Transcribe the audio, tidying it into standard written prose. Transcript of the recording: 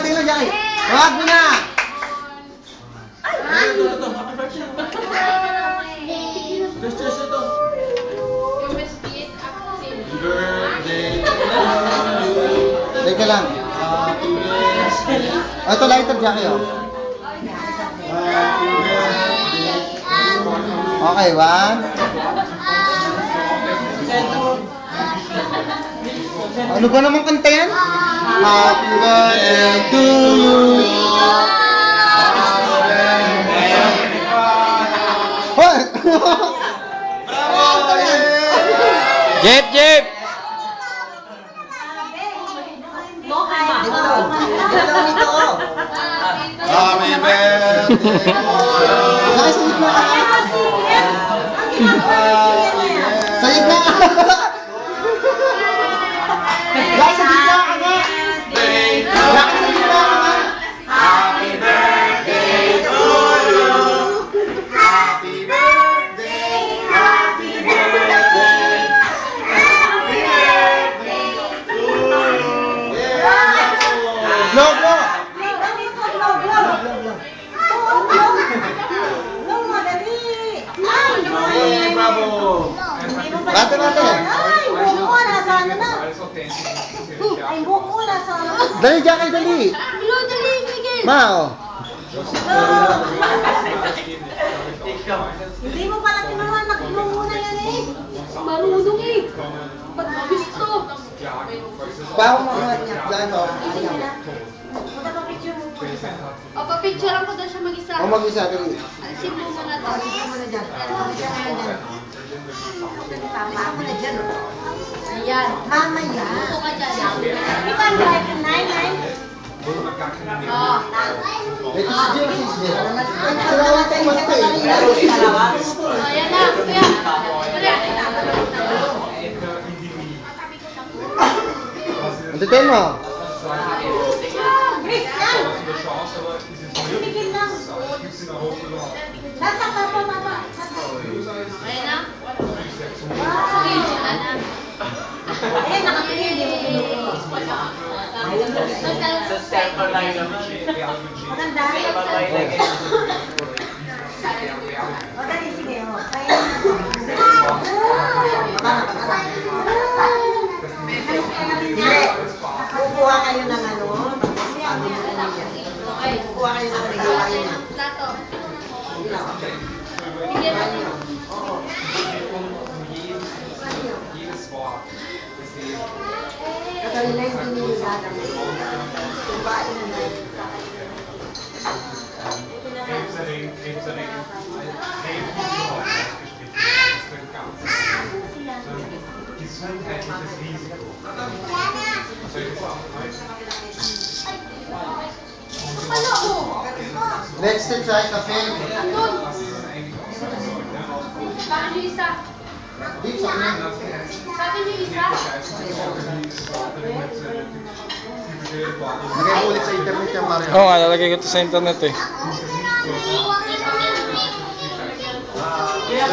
tingnan, Jackie. Wag mo na! Teka lang. Ito lighter, Jackie, oh. Okay, 1. Ano ba naman kanta yan? Happy birthday to you. Hoy! Bravo! Jeep, Jeep! Happy birthday to you. Sa gitna ka! Sa gitna ka nga! Sa gitna ka nga! Happy birthday to you! Happy birthday! Happy birthday! Happy birthday to you! Vlog mo! Bravo! Bate natin! Ay, buko mo, nasa ano na? Ay, buko mo, nasa ano? Dali, Jackie, dali! Dali, Miguel! Ma, oh! Hindi mo pala kinuha, nakulong muna yan eh. Marunong eh. Ba't gusto? Paano mo nga niya? Jackie, oh. Punta pa picture mo po isa. O, papicturean ko daw siya mag-isa. O mag-isa, dali. Alisin mo muna to. Alisin mo na dyan. Alisin mo na dyan. Tama ako na dyan. Ayan. Mamaya. Upo ka dyan. Ikaw ang drive ng 9-9? Oo. Ito si Jill, si Jill. Salamat tayo, mas tayo. O, ayan na. Kuya. Kuya. Antitin mo. Chris, yan! Tumigil lang. Nasa papa. Ayan na. Wow! Wala na. Eh, nakapili. Maganda. O, dali, sige. O, kaya Hindi. Kukuha kayo ng ano. Kukuha kayo ng regalo. Plato. Oo. Katalina yung dinilala mo. Kubain na na. Gesundheitliches Risiko. Ano mo? Next to try cafe. Andun. Bakit yung isa? Dito sa akin. Sa akin yung isa? Lagay mo ulit sa internet yan, Mario. Oo nga, lalagay ko ito sa internet eh. Kaya